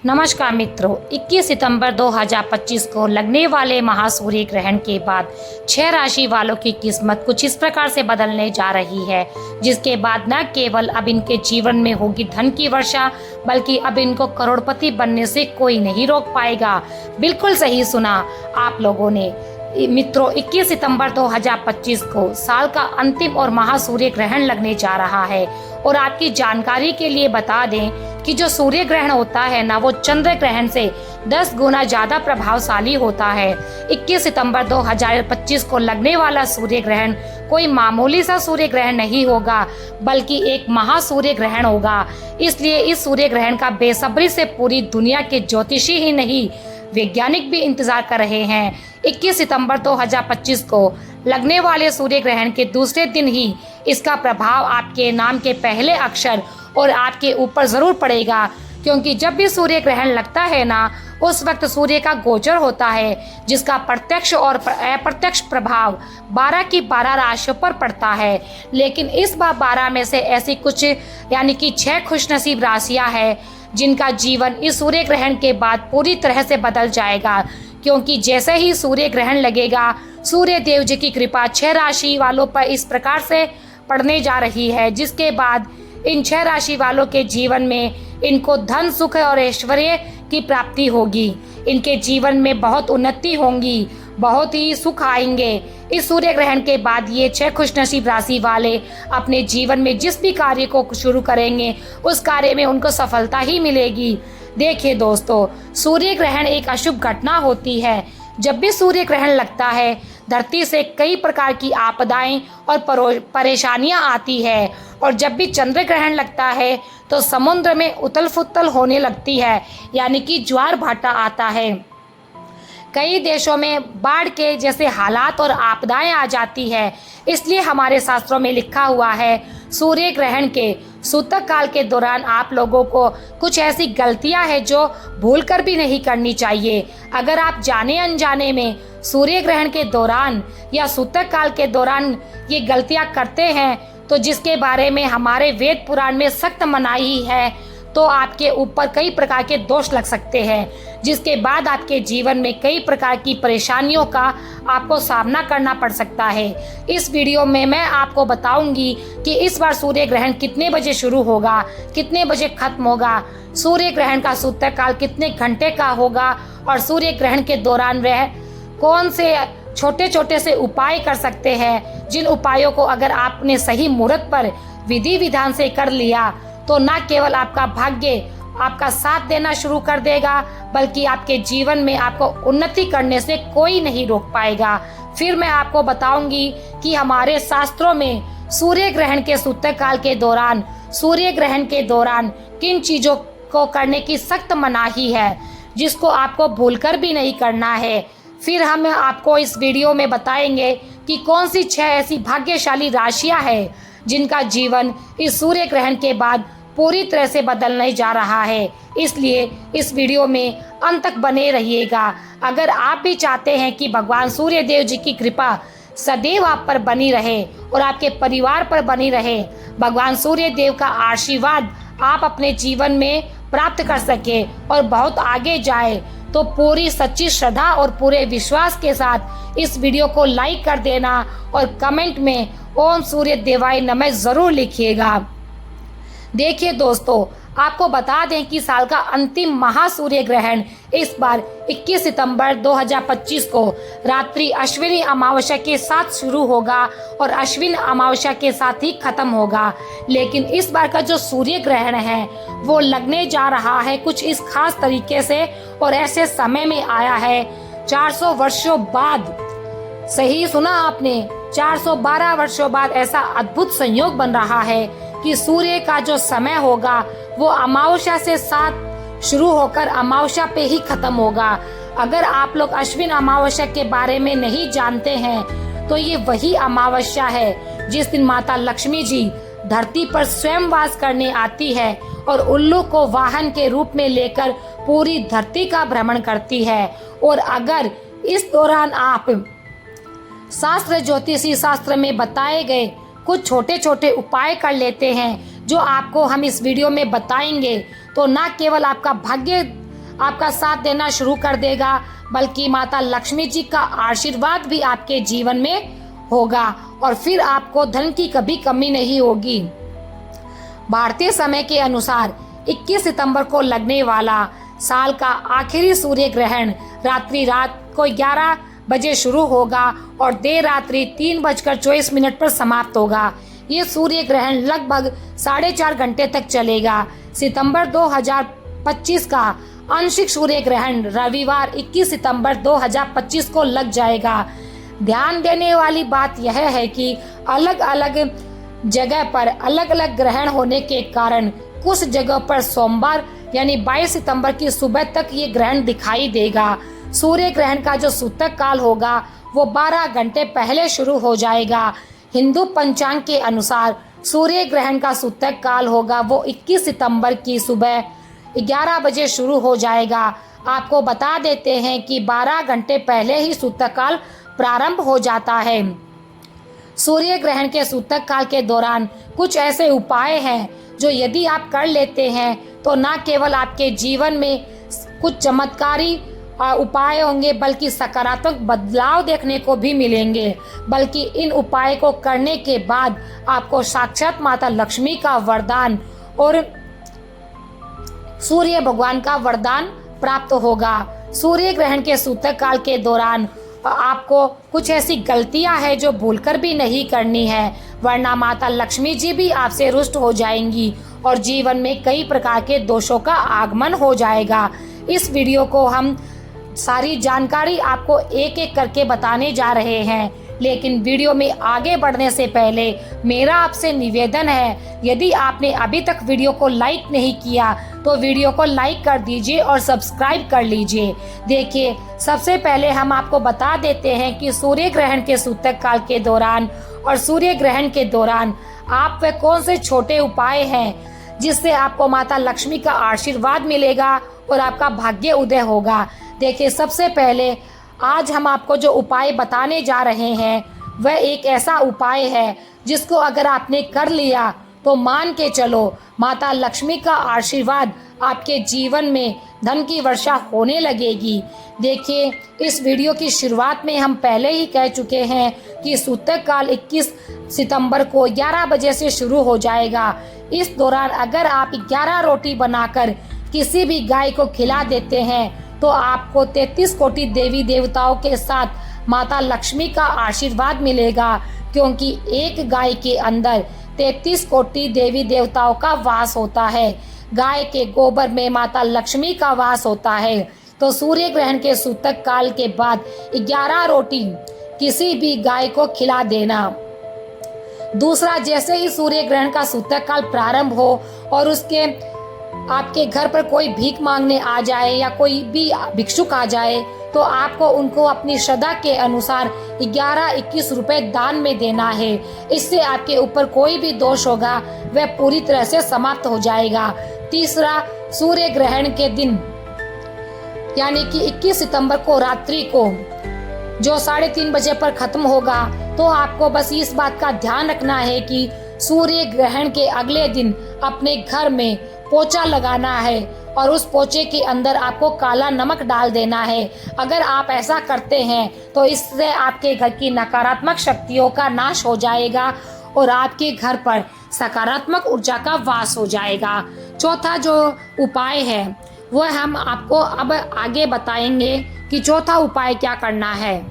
नमस्कार मित्रों, 21 सितंबर 2025 को लगने वाले महासूर्य ग्रहण के बाद 6 राशि वालों की किस्मत कुछ इस प्रकार से बदलने जा रही है, जिसके बाद न केवल अब इनके जीवन में होगी धन की वर्षा, बल्कि अब इनको करोड़पति बनने से कोई नहीं रोक पाएगा। बिल्कुल सही सुना आप लोगों ने मित्रों, 21 सितंबर 2025 को साल का अंतिम और महासूर्य ग्रहण लगने जा रहा है। और आपकी जानकारी के लिए बता दें कि जो सूर्य ग्रहण होता है ना, वो चंद्र ग्रहण से 10 गुना ज़्यादा प्रभावशाली होता है। 21 सितंबर 2025 को लगने वाला सूर्य ग्रहण कोई मामूली सा सूर्य ग्रहण नहीं होगा, बल्कि एक महासूर्य ग्रहण होगा। इसलिए इस सूर्य ग्रहण का बेसब्री से पूरी दुनिया के ज्योतिषी ही नहीं, वैज्ञानिक भी इंतजार कर रहे हैं। 21 सितंबर 2025 को लगने वाले सूर्य ग्रहण के दूसरे दिन ही इसका प्रभाव आपके नाम के पहले अक्षर और आपके ऊपर ज़रूर पड़ेगा, क्योंकि जब भी सूर्य ग्रहण लगता है ना, उस वक्त सूर्य का गोचर होता है, जिसका प्रत्यक्ष और अप्रत्यक्ष प्रभाव 12 की 12 राशियों पर पड़ता है। लेकिन इस बार 12 में से ऐसी कुछ यानी कि 6 खुशनसीब राशियां हैं जिनका जीवन इस सूर्य ग्रहण के बाद पूरी तरह से बदल जाएगा, क्योंकि जैसे ही सूर्य ग्रहण लगेगा, सूर्य देव जी की कृपा 6 राशि वालों पर इस प्रकार से पड़ने जा रही है, जिसके बाद इन 6 राशि वालों के जीवन में इनको धन, सुख और ऐश्वर्य की प्राप्ति होगी। इनके जीवन में बहुत उन्नति होंगी, बहुत ही सुख आएंगे। इस सूर्य ग्रहण के बाद ये 6 खुशनसीब राशि वाले अपने जीवन में जिस भी कार्य को शुरू करेंगे, उस कार्य में उनको सफलता ही मिलेगी। देखिए दोस्तों, सूर्य ग्रहण एक अशुभ घटना होती है। जब भी सूर्य ग्रहण लगता है, धरती से कई प्रकार की आपदाएं और परेशानियां आती है। और जब भी चंद्र ग्रहण लगता है तो समुद्र में उथल फुथल होने लगती है, यानी कि ज्वार भाटा आता है। कई देशों में बाढ़ के जैसे हालात और आपदाएं आ जाती है। इसलिए हमारे शास्त्रों में लिखा हुआ है, सूर्य ग्रहण के सूतक काल के दौरान आप लोगों को कुछ ऐसी गलतियां हैं जो भूलकर भी नहीं करनी चाहिए। अगर आप जाने अनजाने में सूर्य ग्रहण के दौरान या सूतक काल के दौरान ये गलतियां करते हैं, तो जिसके बारे में हमारे वेद पुराण में सख्त मनाही है, तो आपके ऊपर कई प्रकार के दोष लग सकते हैं, जिसके बाद आपके जीवन में कई प्रकार की परेशानियों का आपको सामना करना पड़ सकता है। इस वीडियो में मैं आपको बताऊंगी कि इस बार सूर्य ग्रहण कितने बजे शुरू होगा, कितने बजे खत्म होगा, सूर्य ग्रहण का सूतक काल कितने घंटे का होगा, और सूर्य ग्रहण के दौरान वह कौन से छोटे छोटे से उपाय कर सकते हैं, जिन उपायों को अगर आपने सही मुहूर्त पर विधि विधान से कर लिया तो न केवल आपका भाग्य आपका साथ देना शुरू कर देगा, बल्कि आपके जीवन में आपको उन्नति करने से कोई नहीं रोक पाएगा। फिर मैं आपको बताऊंगी कि हमारे शास्त्रों में सूर्य ग्रहण के सूतक काल के दौरान, सूर्य ग्रहण के दौरान किन चीज़ों को करने की सख्त मनाही है, जिसको आपको भूलकर भी नहीं करना है। फिर हम आपको इस वीडियो में बताएंगे कि कौन सी 6 ऐसी भाग्यशाली राशियां हैं जिनका जीवन इस सूर्य ग्रहण के बाद पूरी तरह से बदलने जा रहा है। इसलिए इस वीडियो में अंत तक बने रहिएगा। अगर आप भी चाहते हैं कि भगवान सूर्य देव जी की कृपा सदैव आप पर बनी रहे और आपके परिवार पर बनी रहे, भगवान सूर्य देव का आशीर्वाद आप अपने जीवन में प्राप्त कर सके और बहुत आगे जाए, तो पूरी सच्ची श्रद्धा और पूरे विश्वास के साथ इस वीडियो को लाइक कर देना और कमेंट में ओम सूर्य देवाय नमः जरूर लिखिएगा। देखिए दोस्तों, आपको बता दें कि साल का अंतिम महासूर्य ग्रहण इस बार 21 सितंबर 2025 को रात्रि अश्विनी अमावस्या के साथ शुरू होगा और अश्विन अमावस्या के साथ ही खत्म होगा। लेकिन इस बार का जो सूर्य ग्रहण है वो लगने जा रहा है कुछ इस खास तरीके से और ऐसे समय में आया है 400 वर्षों बाद। सही सुना आपने, 412 वर्षों बाद ऐसा अद्भुत संयोग बन रहा है कि सूर्य का जो समय होगा वो अमावस्या से साथ शुरू होकर अमावस्या पे ही खत्म होगा। अगर आप लोग अश्विन अमावस्या के बारे में नहीं जानते हैं, तो ये वही अमावस्या है जिस दिन माता लक्ष्मी जी धरती पर स्वयं वास करने आती है और उल्लू को वाहन के रूप में लेकर पूरी धरती का भ्रमण करती है। और अगर इस दौरान आप शास्त्र, ज्योतिषी शास्त्र में बताए गए कुछ छोटे छोटे उपाय कर लेते हैं, जो आपको हम इस वीडियो में बताएंगे, तो न केवल आपका भाग्य आपका साथ देना शुरू कर देगा, बल्कि माता लक्ष्मी जी का आशीर्वाद भी आपके जीवन में होगा और फिर आपको धन की कभी कमी नहीं होगी। भारतीय समय के अनुसार 21 सितंबर को लगने वाला साल का आखिरी सूर्य ग्रहण रात को 11 बजे शुरू होगा और देर रात्रि 3:24 पर समाप्त होगा। ये सूर्य ग्रहण लगभग 4.5 घंटे तक चलेगा। सितंबर 2025 का आंशिक सूर्य ग्रहण रविवार 21 सितंबर 2025 को लग जाएगा। ध्यान देने वाली बात यह है कि अलग अलग जगह पर अलग अलग ग्रहण होने के कारण कुछ जगहों पर सोमवार यानी 22 सितंबर की सुबह तक ये ग्रहण दिखाई देगा। सूर्य ग्रहण का जो सूतक काल होगा वो 12 घंटे पहले शुरू हो जाएगा। हिंदू पंचांग के अनुसार सूर्य ग्रहण का सूतक काल होगा वो 21 सितंबर की सुबह 11 बजे शुरू हो जाएगा। आपको बता देते हैं कि 12 घंटे पहले ही सूतक काल प्रारंभ हो जाता है। सूर्य ग्रहण के सूतक काल के दौरान कुछ ऐसे उपाय हैं जो यदि आप कर लेते हैं तो न केवल आपके जीवन में कुछ चमत्कारी उपाय होंगे बल्कि सकारात्मक बदलाव देखने को भी मिलेंगे। बल्कि इन उपाय को करने के बाद आपको साक्षात माता लक्ष्मी का वरदान और सूर्य भगवान का वरदान प्राप्त होगा। सूर्य ग्रहण के सूतक काल के दौरान आपको कुछ ऐसी गलतियां हैं जो भूलकर भी नहीं करनी है, वरना माता लक्ष्मी जी भी आपसे रुष्ट हो जाएंगी और जीवन में कई प्रकार के दोषों का आगमन हो जाएगा। इस वीडियो को हम सारी जानकारी आपको एक एक करके बताने जा रहे हैं, लेकिन वीडियो में आगे बढ़ने से पहले मेरा आपसे निवेदन है, यदि आपने अभी तक वीडियो को लाइक नहीं किया तो वीडियो को लाइक कर दीजिए और सब्सक्राइब कर लीजिए। देखिए, सबसे पहले हम आपको बता देते हैं कि सूर्य ग्रहण के सूतक काल के दौरान और सूर्य ग्रहण के दौरान आप वे कौन से छोटे उपाय हैं जिससे आपको माता लक्ष्मी का आशीर्वाद मिलेगा और आपका भाग्य उदय होगा। देखिए, सबसे पहले आज हम आपको जो उपाय बताने जा रहे हैं वह एक ऐसा उपाय है जिसको अगर आपने कर लिया तो मान के चलो माता लक्ष्मी का आशीर्वाद आपके जीवन में धन की वर्षा होने लगेगी। देखिए, इस वीडियो की शुरुआत में हम पहले ही कह चुके हैं कि सूतक काल 21 सितंबर को 11 बजे से शुरू हो जाएगा। इस दौरान अगर आप 11 रोटी बनाकर किसी भी गाय को खिला देते हैं तो आपको 33 कोटि देवी देवताओं के साथ माता लक्ष्मी का आशीर्वाद मिलेगा, क्योंकि एक गाय के अंदर 33 कोटि देवी देवताओं का वास होता है। गाय के गोबर में माता लक्ष्मी का वास होता है। तो सूर्य ग्रहण के सूतक काल के बाद 11 रोटी किसी भी गाय को खिला देना। दूसरा, जैसे ही सूर्य ग्रहण का सूतक काल प्रारंभ हो और उसके आपके घर पर कोई भीख मांगने आ जाए या कोई भी भिक्षुक आ जाए तो आपको उनको अपनी श्रद्धा के अनुसार 11-21 रुपए दान में देना है। इससे आपके ऊपर कोई भी दोष होगा वह पूरी तरह से समाप्त हो जाएगा। तीसरा, सूर्य ग्रहण के दिन यानी कि 21 सितंबर को रात्रि को जो 3:30 बजे पर खत्म होगा, तो आपको बस इस बात का ध्यान रखना है कि सूर्य ग्रहण के अगले दिन अपने घर में पोछा लगाना है और उस पोछे के अंदर आपको काला नमक डाल देना है। अगर आप ऐसा करते हैं तो इससे आपके घर की नकारात्मक शक्तियों का नाश हो जाएगा और आपके घर पर सकारात्मक ऊर्जा का वास हो जाएगा। चौथा जो उपाय है वह हम आपको अब आगे बताएंगे कि चौथा उपाय क्या करना है।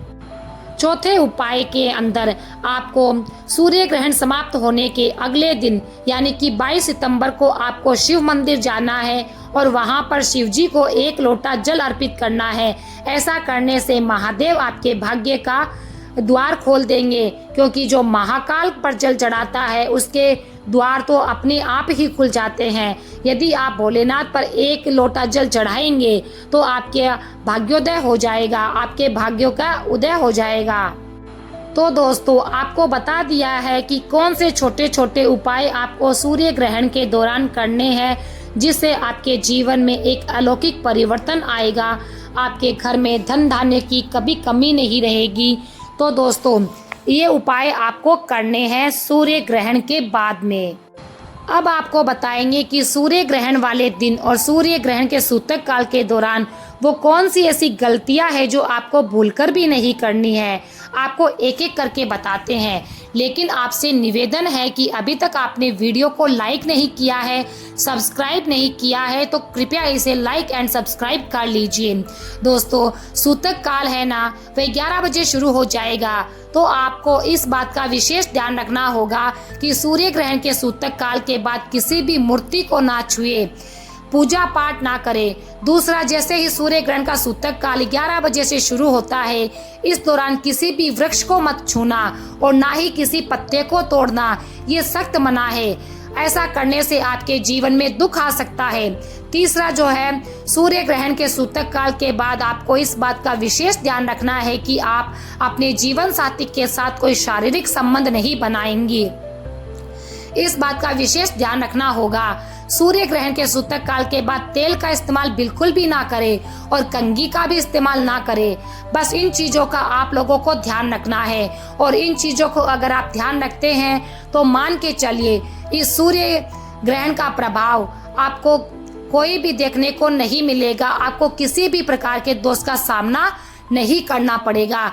चौथे उपाय के अंदर आपको सूर्य ग्रहण समाप्त होने के अगले दिन यानी कि 22 सितंबर को आपको शिव मंदिर जाना है और वहां पर शिव जी को 1 लोटा जल अर्पित करना है। ऐसा करने से महादेव आपके भाग्य का द्वार खोल देंगे, क्योंकि जो महाकाल पर जल चढ़ाता है उसके द्वार तो अपने आप ही खुल जाते हैं। यदि आप भोलेनाथ पर 1 लोटा जल चढ़ाएंगे तो आपके भाग्योदय हो जाएगा, आपके भाग्यों का उदय हो जाएगा। तो दोस्तों, आपको बता दिया है कि कौन से छोटे छोटे उपाय आपको सूर्य ग्रहण के दौरान करने हैं जिससे आपके जीवन में एक अलौकिक परिवर्तन आएगा। आपके घर में धन धान्य की कभी कमी नहीं रहेगी। तो दोस्तों, ये उपाय आपको करने हैं सूर्य ग्रहण के बाद में। अब आपको बताएंगे कि सूर्य ग्रहण वाले दिन और सूर्य ग्रहण के सूतक काल के दौरान वो कौन सी ऐसी गलतियां हैं जो आपको भूलकर भी नहीं करनी है। आपको एक एक करके बताते हैं, लेकिन आपसे निवेदन है कि अभी तक आपने वीडियो को लाइक नहीं किया है, सब्सक्राइब नहीं किया है, तो कृपया इसे लाइक एंड सब्सक्राइब कर लीजिए। दोस्तों, सूतक काल है ना, वह 11 बजे शुरू हो जाएगा, तो आपको इस बात का विशेष ध्यान रखना होगा कि सूर्य ग्रहण के सूतक काल के बाद किसी भी मूर्ति को ना छुए, पूजा पाठ ना करें। दूसरा, जैसे ही सूर्य ग्रहण का सूतक काल 11 बजे से शुरू होता है, इस दौरान किसी भी वृक्ष को मत छूना और ना ही किसी पत्ते को तोड़ना, ये सख्त मना है। ऐसा करने से आपके जीवन में दुख आ सकता है। तीसरा जो है, सूर्य ग्रहण के सूतक काल के बाद आपको इस बात का विशेष ध्यान रखना है कि आप अपने जीवन साथी के साथ कोई शारीरिक संबंध नहीं बनाएंगी। इस बात का विशेष ध्यान रखना होगा। सूर्य ग्रहण के सूतक काल के बाद तेल का इस्तेमाल बिल्कुल भी ना करें और कंघी का भी इस्तेमाल ना करें। बस इन चीजों का आप लोगों को ध्यान रखना है, और इन चीजों को अगर आप ध्यान रखते हैं तो मान के चलिए इस सूर्य ग्रहण का प्रभाव आपको कोई भी देखने को नहीं मिलेगा। आपको किसी भी प्रकार के दोष का सामना नहीं करना पड़ेगा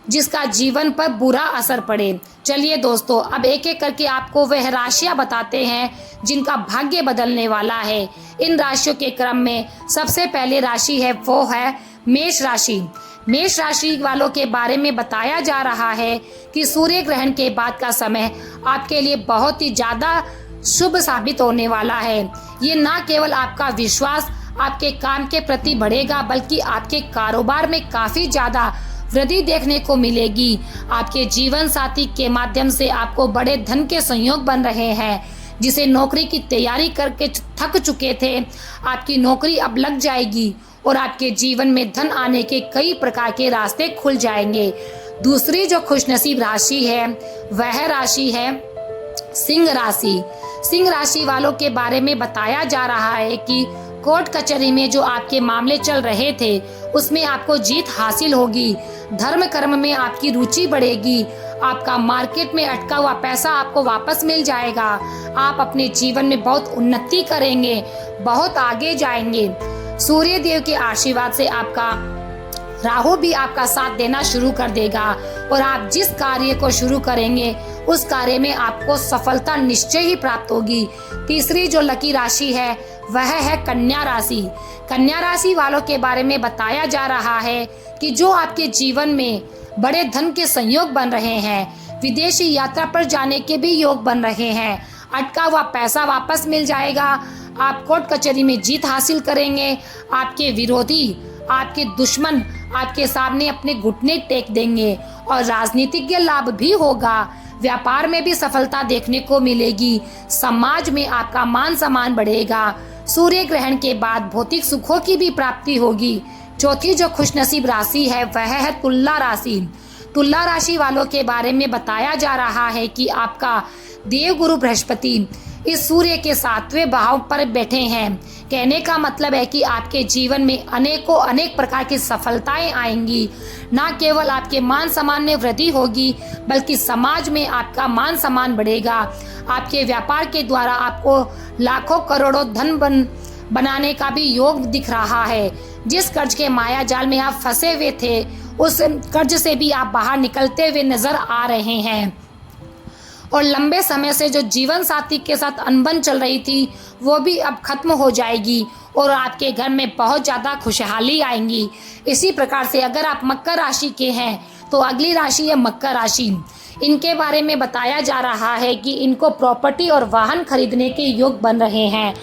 जिसका जीवन पर बुरा असर पड़े। चलिए दोस्तों, अब एक एक करके आपको वह राशियां बताते हैं जिनका भाग्य बदलने वाला है। इन राशियों के क्रम में सबसे पहले राशि है वो है मेष राशि। मेष राशि वालों के बारे में बताया जा रहा है कि सूर्य ग्रहण के बाद का समय आपके लिए बहुत ही ज्यादा शुभ साबित होने वाला है। ये ना केवल आपका विश्वास आपके काम के प्रति बढ़ेगा, बल्कि आपके कारोबार में काफी ज्यादा वृद्धि देखने को मिलेगी। आपके जीवन साथी के माध्यम से आपको बड़े धन के संयोग बन रहे हैं। जिसे नौकरी की तैयारी करके थक चुके थे, आपकी नौकरी अब लग जाएगी और आपके जीवन में धन आने के कई प्रकार के रास्ते खुल जाएंगे। दूसरी जो खुशनसीब राशि है वह राशि है सिंह राशि। सिंह राशि वालों के बारे में बताया जा रहा है कि कोर्ट कचहरी में जो आपके मामले चल रहे थे उसमें आपको जीत हासिल होगी। धर्म कर्म में आपकी रुचि बढ़ेगी। आपका मार्केट में अटका हुआ पैसा आपको वापस मिल जाएगा। आप अपने जीवन में बहुत उन्नति करेंगे, बहुत आगे जाएंगे। सूर्य देव के आशीर्वाद से आपका राहु भी आपका साथ देना शुरू कर देगा और आप जिस कार्य को शुरू करेंगे उस कार्य में आपको सफलता निश्चय ही प्राप्त होगी। तीसरी जो लकी राशि है वह है कन्या राशि। कन्या राशि वालों के बारे में बताया जा रहा है कि जो आपके जीवन में बड़े धन के संयोग बन रहे हैं, विदेशी यात्रा पर जाने के भी योग बन रहे हैं, अटका हुआ पैसा वापस मिल जाएगा, आप कोर्ट कचहरी में जीत हासिल करेंगे, आपके विरोधी, आपके दुश्मन आपके सामने अपने घुटने टेक देंगे और राजनीतिज्ञ लाभ भी होगा। व्यापार में भी सफलता देखने को मिलेगी। समाज में आपका मान सम्मान बढ़ेगा। सूर्य ग्रहण के बाद भौतिक सुखों की भी प्राप्ति होगी। चौथी जो खुशनसीब राशि है वह है तुला राशि। तुला राशि वालों के बारे में बताया जा रहा है कि आपका देवगुरु बृहस्पति इस सूर्य के 7वें भाव पर बैठे हैं। कहने का मतलब है कि आपके जीवन में अनेक प्रकार की सफलताएं आएंगी। न केवल आपके मान सम्मान में वृद्धि होगी, बल्कि समाज में आपका मान सम्मान बढ़ेगा। आपके व्यापार के द्वारा आपको लाखों करोड़ों धन बनाने का भी योग दिख रहा है। जिस कर्ज के माया जाल में आप फंसे हुए थे, उस कर्ज से भी आप बाहर निकलते हुए नजर आ रहे हैं। और लंबे समय से जो जीवन साथी के साथ अनबन चल रही थी वो भी अब खत्म हो जाएगी और आपके घर में बहुत ज़्यादा खुशहाली आएंगी। इसी प्रकार से अगर आप मकर राशि के हैं तो अगली राशि है मकर राशि। इनके बारे में बताया जा रहा है कि इनको प्रॉपर्टी और वाहन खरीदने के योग बन रहे हैं।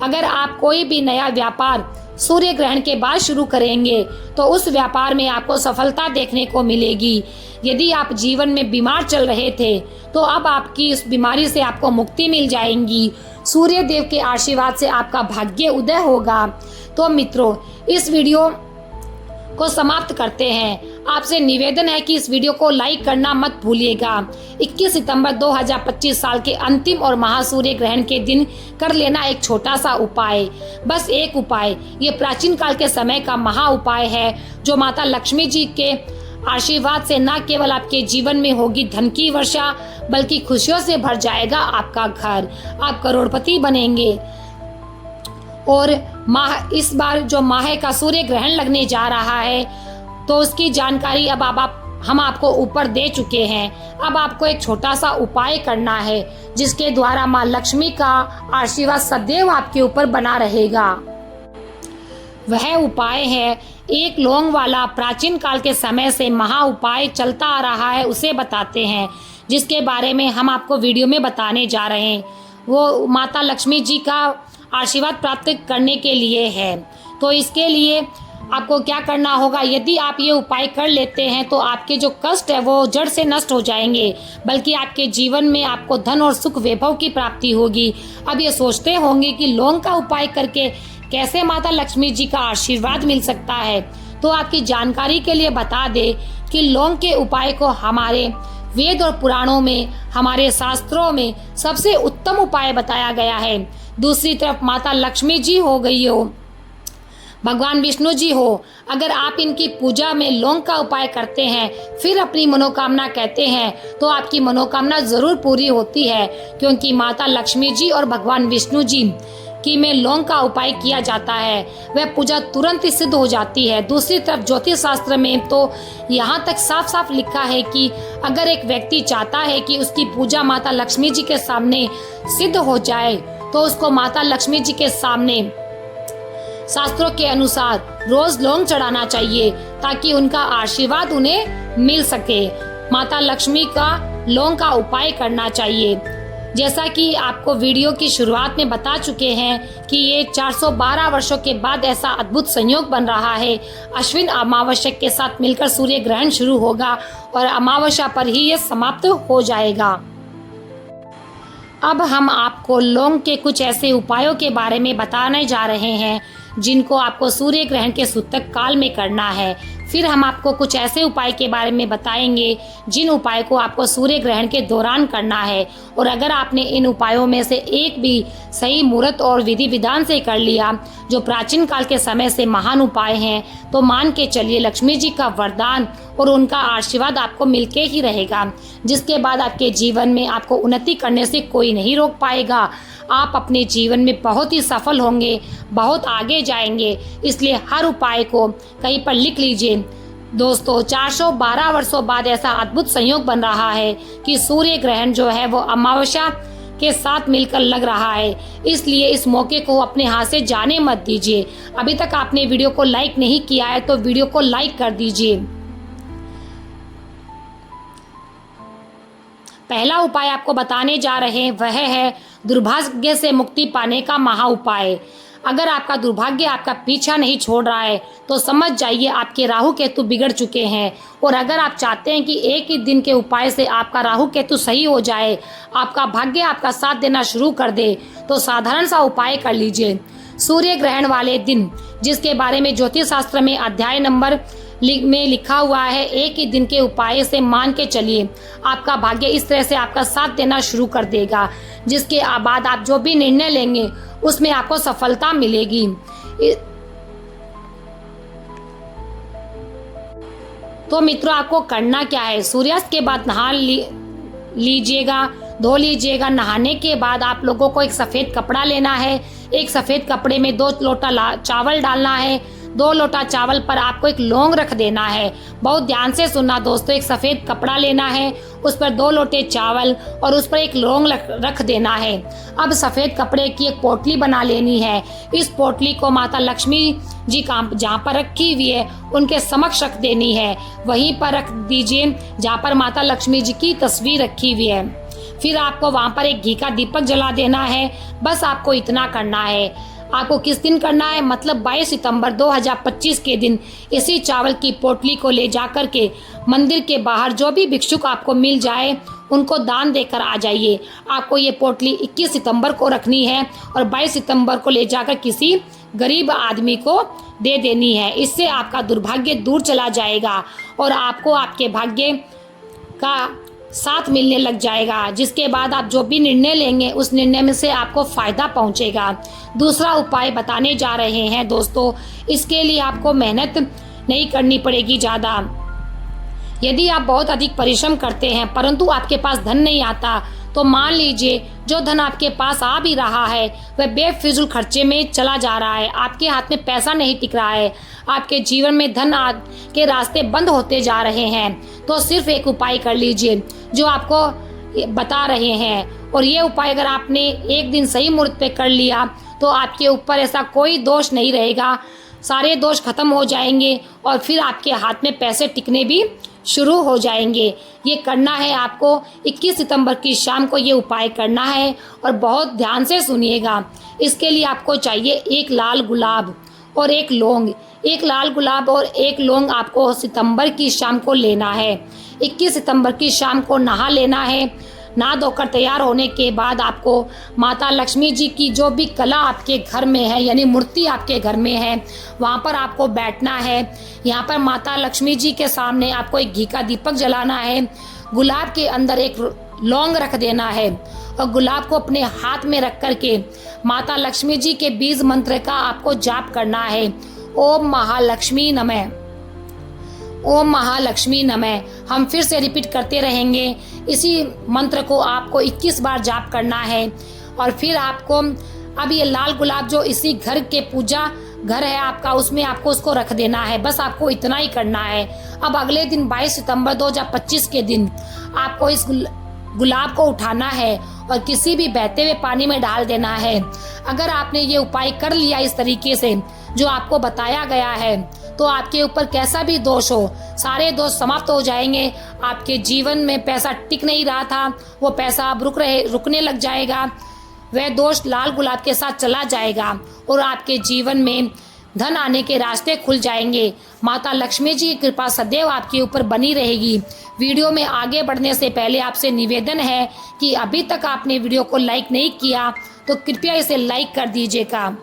अगर आप कोई भी नया व्यापार सूर्य ग्रहण के बाद शुरू करेंगे तो उस व्यापार में आपको सफलता देखने को मिलेगी। यदि आप जीवन में बीमार चल रहे थे तो अब आपकी इस बीमारी से आपको मुक्ति मिल जाएगी। सूर्य देव के आशीर्वाद से आपका भाग्य उदय होगा। तो मित्रों, इस वीडियो को समाप्त करते हैं। आपसे निवेदन है कि इस वीडियो को लाइक करना मत भूलिएगा। 21 सितंबर 2025 साल के अंतिम और महासूर्य ग्रहण के दिन कर लेना एक छोटा सा उपाय, बस एक उपाय। ये प्राचीन काल के समय का महा उपाय है जो माता लक्ष्मी जी के आशीर्वाद से न केवल आपके जीवन में होगी धन की वर्षा, बल्कि खुशियों से भर जाएगा आपका घर। आप करोड़पति बनेंगे। और इस बार जो माह का सूर्य ग्रहण लगने जा रहा है तो उसकी जानकारी अब हम आपको ऊपर दे चुके हैं। अब आपको एक छोटा सा उपाय करना है जिसके द्वारा माँ लक्ष्मी का आशीर्वाद सदैव आपके ऊपर बना रहेगा। वह उपाय है एक लौंग वाला प्राचीन काल के समय से महा उपाय चलता आ रहा है, उसे बताते हैं, जिसके बारे में हम आपको वीडियो में बताने जा रहे हैं। वो माता लक्ष्मी जी का आशीर्वाद प्राप्त करने के लिए है। तो इसके लिए आपको क्या करना होगा, यदि आप ये उपाय कर लेते हैं तो आपके जो कष्ट है वो जड़ से नष्ट हो जाएंगे, बल्कि आपके जीवन में आपको धन और सुख वैभव की प्राप्ति होगी। अब ये सोचते होंगे कि लौंग का उपाय करके कैसे माता लक्ष्मी जी का आशीर्वाद मिल सकता है। तो आपकी जानकारी के लिए बता दें कि लौंग के उपाय को हमारे वेद और पुराणों में, हमारे शास्त्रों में सबसे उत्तम उपाय बताया गया है। दूसरी तरफ माता लक्ष्मी जी हो गई हो, भगवान विष्णु जी हो, अगर आप इनकी पूजा में लौंग का उपाय करते हैं फिर अपनी मनोकामना कहते हैं तो आपकी मनोकामना जरूर पूरी होती है, क्योंकि माता लक्ष्मी जी और भगवान विष्णु जी की में लौंग का उपाय किया जाता है वह पूजा तुरंत ही सिद्ध हो जाती है। दूसरी तरफ ज्योतिष शास्त्र में तो यहाँ तक साफ साफ लिखा है कि अगर एक व्यक्ति चाहता है कि उसकी पूजा माता लक्ष्मी जी के सामने सिद्ध हो जाए तो उसको माता लक्ष्मी जी के सामने शास्त्रों के अनुसार रोज लौंग चढ़ाना चाहिए ताकि उनका आशीर्वाद उन्हें मिल सके। माता लक्ष्मी का लौंग का उपाय करना चाहिए। जैसा कि आपको वीडियो की शुरुआत में बता चुके हैं कि ये 412 वर्षों के बाद ऐसा अद्भुत संयोग बन रहा है। अश्विन अमावस्या के साथ मिलकर सूर्य ग्रहण शुरू होगा और अमावस्या पर ही ये समाप्त हो जाएगा। अब हम आपको लौंग के कुछ ऐसे उपायों के बारे में बताने जा रहे हैं जिनको आपको सूर्य ग्रहण के सूतक काल में करना है। फिर हम आपको कुछ ऐसे उपाय के बारे में बताएंगे जिन उपाय को आपको सूर्य ग्रहण के दौरान करना है। और अगर आपने इन उपायों में से एक भी सही मुहूर्त और विधि विधान से कर लिया, जो प्राचीन काल के समय से महान उपाय हैं, तो मान के चलिए लक्ष्मी जी का वरदान और उनका आशीर्वाद आपको मिलके ही रहेगा, जिसके बाद आपके जीवन में आपको उन्नति करने से कोई नहीं रोक पाएगा। आप अपने जीवन में बहुत ही सफल होंगे, बहुत आगे जाएंगे। इसलिए हर उपाय को कहीं पर लिख लीजिए। दोस्तों 412 वर्षों बाद ऐसा अद्भुत संयोग बन रहा है कि सूर्य ग्रहण जो है वो अमावस्या के साथ मिलकर लग रहा है। इसलिए इस मौके को अपने हाथ से जाने मत दीजिए। अभी तक आपने वीडियो को लाइक नहीं किया है तो वीडियो को लाइक कर दीजिए। पहला उपाय आपको बताने जा रहे हैं वह है दुर्भाग्य से मुक्ति पाने का महा उपाय। अगर आपका दुर्भाग्य आपका पीछा नहीं छोड़ रहा है तो समझ जाइए आपके राहु केतु बिगड़ चुके हैं। और अगर आप चाहते हैं कि एक ही दिन के उपाय से आपका राहु केतु सही हो जाए, आपका भाग्य आपका साथ देना शुरू कर दे, तो साधारण सा उपाय कर लीजिए। सूर्य ग्रहण वाले दिन, जिसके बारे में ज्योतिष शास्त्र में अध्याय नंबर में लिखा हुआ है, एक ही दिन के उपाय से मान के चलिए आपका भाग्य इस तरह से आपका साथ देना शुरू कर देगा, जिसके बाद आप जो भी निर्णय लेंगे उसमें आपको सफलता मिलेगी। तो मित्रों आपको करना क्या है, सूर्यास्त के बाद नहा लीजिएगा, धो लीजिएगा। नहाने के बाद आप लोगों को एक सफ़ेद कपड़ा लेना है। एक सफ़ेद कपड़े में 2 लोटा चावल डालना है। 2 लोटा चावल पर आपको एक लौंग रख देना है। बहुत ध्यान से सुनना दोस्तों, एक सफ़ेद कपड़ा लेना है, उस पर 2 लोटे चावल और उस पर एक लौंग रख देना है। अब सफ़ेद कपड़े की एक पोटली बना लेनी है। इस पोटली को माता लक्ष्मी जी का जहाँ पर रखी हुई है उनके समक्ष रख देनी है। वहीं पर रख दीजिए जहाँ पर माता लक्ष्मी जी की तस्वीर रखी हुई है। फिर आपको वहाँ पर एक घी का दीपक जला देना है। बस आपको इतना करना है। आपको किस दिन करना है, मतलब 22 सितंबर 2025 के दिन इसी चावल की पोटली को ले जाकर के मंदिर के बाहर जो भी भिक्षुक आपको मिल जाए उनको दान देकर आ जाइए। आपको ये पोटली 21 सितंबर को रखनी है और 22 सितंबर को ले जाकर किसी गरीब आदमी को दे देनी है। इससे आपका दुर्भाग्य दूर चला जाएगा और आपको आपके भाग्य का साथ मिलने लग जाएगा, जिसके बाद आप जो भी निर्णय लेंगे उस निर्णय में से आपको फायदा पहुंचेगा। दूसरा उपाय बताने जा रहे हैं दोस्तों, इसके लिए आपको मेहनत नहीं करनी पड़ेगी ज़्यादा। यदि आप बहुत अधिक परिश्रम करते हैं परंतु आपके पास धन नहीं आता, तो मान लीजिए जो धन आपके पास आ भी रहा है वह बेफिजूल खर्चे में चला जा रहा है, आपके हाथ में पैसा नहीं टिक रहा है, आपके जीवन में धन के रास्ते बंद होते जा रहे हैं। तो सिर्फ एक उपाय कर लीजिए जो आपको बता रहे हैं, और ये उपाय अगर आपने एक दिन सही मुहूर्त पे कर लिया तो आपके ऊपर ऐसा कोई दोष नहीं रहेगा, सारे दोष खत्म हो जाएंगे और फिर आपके हाथ में पैसे टिकने भी शुरू हो जाएंगे। ये करना है आपको 21 सितंबर की शाम को ये उपाय करना है, और बहुत ध्यान से सुनिएगा। इसके लिए आपको चाहिए एक लाल गुलाब और एक लौंग। एक लाल गुलाब और एक लौंग आपको सितंबर की शाम को लेना है। 21 सितंबर की शाम को नहा लेना है। नहा धोकर तैयार होने के बाद आपको माता लक्ष्मी जी की जो भी कला आपके घर में है, यानी मूर्ति आपके घर में है, वहाँ पर आपको बैठना है। यहाँ पर माता लक्ष्मी जी के सामने आपको एक घी का दीपक जलाना है, गुलाब के अंदर एक लौंग रख देना है, और गुलाब को अपने हाथ में रख करके माता लक्ष्मी जी के बीज मंत्र का आपको जाप करना है। ओम महालक्ष्मी नमः, ओम महालक्ष्मी नमः। हम फिर से रिपीट करते रहेंगे। इसी मंत्र को आपको 21 बार जाप करना है, और फिर आपको अब ये लाल गुलाब जो इसी घर के पूजा घर है आपका, उसमें आपको उसको रख देना है। बस आपको इतना ही करना है। अब अगले दिन 22 सितंबर 2025 के दिन आपको इस गुलाब को उठाना है और किसी भी बहते हुए पानी में डाल देना है। अगर आपने ये उपाय कर लिया इस तरीके से जो आपको बताया गया है, तो आपके ऊपर कैसा भी दोष हो, सारे दोष समाप्त हो जाएंगे। आपके जीवन में पैसा टिक नहीं रहा था, वो पैसा अब रुकने लग जाएगा। वह दोष लाल गुलाब के साथ चला जाएगा और आपके जीवन में धन आने के रास्ते खुल जाएंगे। माता लक्ष्मी जी की कृपा सदैव आपके ऊपर बनी रहेगी। वीडियो में आगे बढ़ने से पहले आपसे निवेदन है कि अभी तक आपने वीडियो को लाइक नहीं किया तो कृपया इसे लाइक कर दीजिएगा।